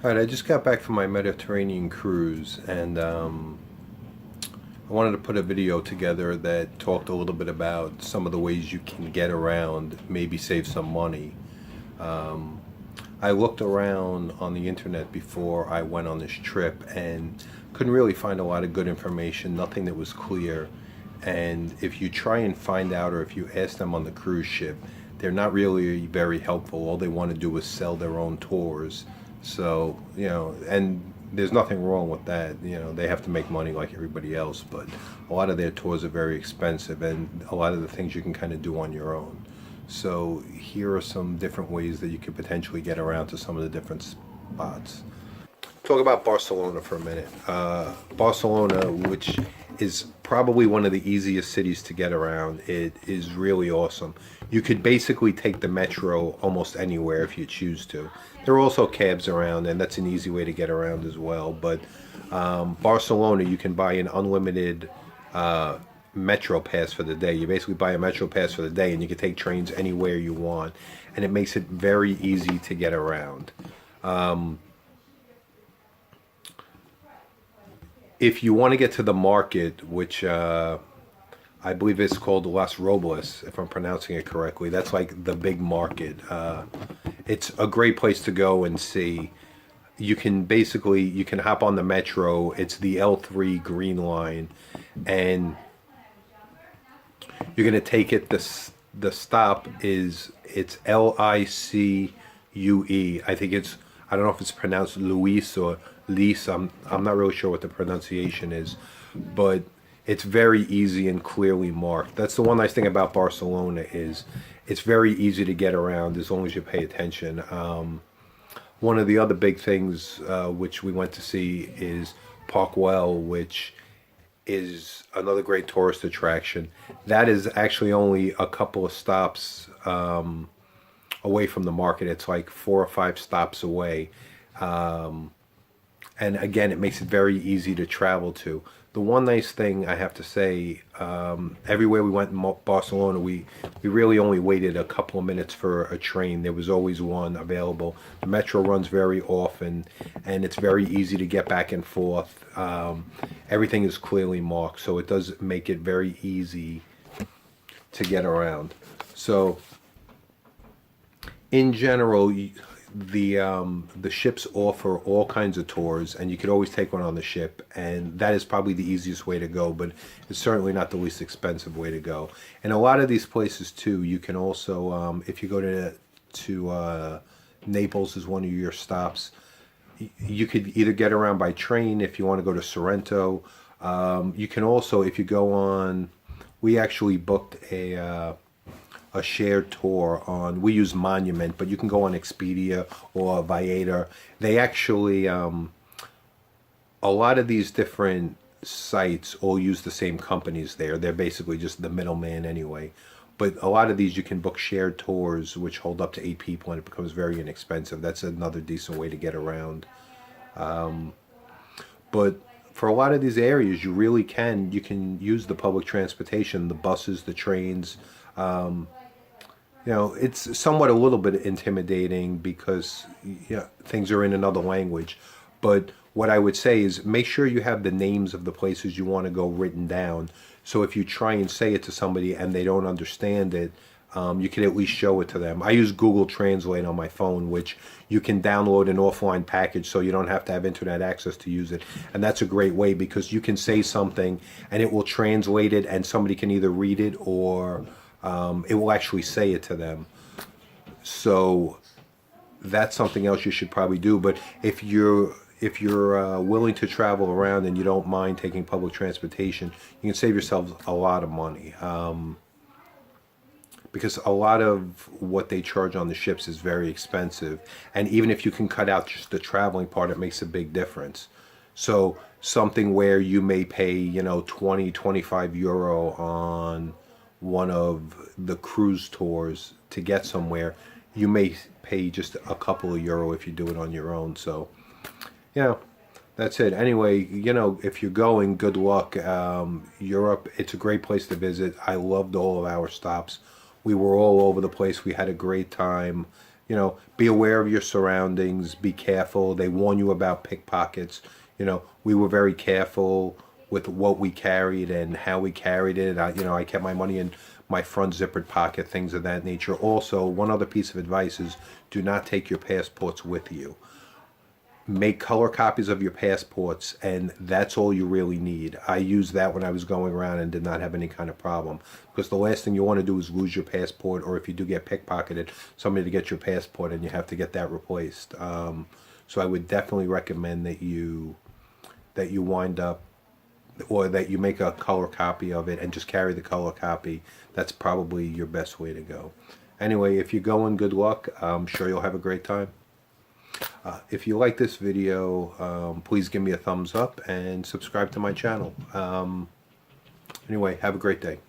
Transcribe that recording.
All right, I just got back from my Mediterranean cruise, and I wanted to put a video together that talked a little bit about some of the ways you can get around, maybe save some money. Um, I looked around on the internet before I went on this trip and couldn't really find a lot of good information, nothing that was clear. And if you try and find out, or if you ask them on the cruise ship, they're not really very helpful. All they want to do is sell their own tours. So, and there's nothing wrong with that. They have to make money like everybody else, but a lot of their tours are very expensive, and a lot of the things you can kind of do on your own. So here are some different ways that you could potentially get around to some of the different spots. Talk about Barcelona for a minute. Barcelona, which is probably one of the easiest cities to get around, it is really awesome. You could basically take the metro almost anywhere if you choose to. There are also cabs around, and that's an easy way to get around as well. But Barcelona, you can buy an unlimited metro pass for the day. You basically buy a metro pass for the day, and you can take trains anywhere you want, and it makes it very easy to get around. If you want to get to the market, which I believe it's called Las Robles, if I'm pronouncing it correctly, that's like the big market. It's a great place to go and see. You can hop on the metro. It's the L3 Green Line, and you're gonna take it. The stop is it's Licue. I think it's, I don't know if it's pronounced Luis or Lise. I'm not really sure what the pronunciation is, but it's very easy and clearly marked. That's the one nice thing about Barcelona, is it's very easy to get around as long as you pay attention. One of the other big things which we went to see is Parkwell, which is another great tourist attraction. That is actually only a couple of stops away from the market. It's like 4 or 5 stops away. And again, it makes it very easy to travel to. The one nice thing I have to say, everywhere we went in Barcelona, we really only waited a couple of minutes for a train. There was always one available. The metro runs very often, and it's very easy to get back and forth. Everything is clearly marked, so it does make it very easy to get around. So, in general, the ships offer all kinds of tours, and you could always take one on the ship, and that is probably the easiest way to go, but it's certainly not the least expensive way to go. And a lot of these places too, you can also, if you go to Naples is one of your stops, you could either get around by train if you want to go to Sorrento. You can also, if you go on, we actually booked a shared tour on, we use Monument, but you can go on Expedia or Viator. They actually, a lot of these different sites all use the same companies there. They're basically just the middleman anyway. But a lot of these you can book shared tours, which hold up to 8 people, and it becomes very inexpensive. That's another decent way to get around. But for a lot of these areas, you can use the public transportation, the buses, the trains. It's somewhat a little bit intimidating because things are in another language. But what I would say is make sure you have the names of the places you want to go written down. So if you try and say it to somebody and they don't understand it, you can at least show it to them. I use Google Translate on my phone, which you can download an offline package so you don't have to have internet access to use it. And that's a great way because you can say something and it will translate it, and somebody can either read it or it will actually say it to them. So that's something else you should probably do. But if you're willing to travel around and you don't mind taking public transportation, you can save yourself a lot of money. Because a lot of what they charge on the ships is very expensive. And even if you can cut out just the traveling part, it makes a big difference. So something where you may pay, 20, 25 euro on one of the cruise tours to get somewhere, you may pay just a couple of euro if you do it on your own. So, that's it. Anyway, if you're going, good luck. Europe, it's a great place to visit. I loved all of our stops. We were all over the place. We had a great time. you know, be aware of your surroundings, be careful. They warn you about pickpockets. You know, we were very careful with what we carried and how we carried it. I kept my money in my front zippered pocket, things of that nature. Also, one other piece of advice is do not take your passports with you. Make color copies of your passports, and that's all you really need. I used that when I was going around and did not have any kind of problem, because the last thing you want to do is lose your passport, or if you do get pickpocketed, somebody to get your passport and you have to get that replaced. So I would definitely recommend that you wind up, or that you make a color copy of it and just carry the color copy. That's probably your best way to go. Anyway, if you're going, good luck. I'm sure you'll have a great time. If you like this video, please give me a thumbs up and subscribe to my channel. Anyway, have a great day.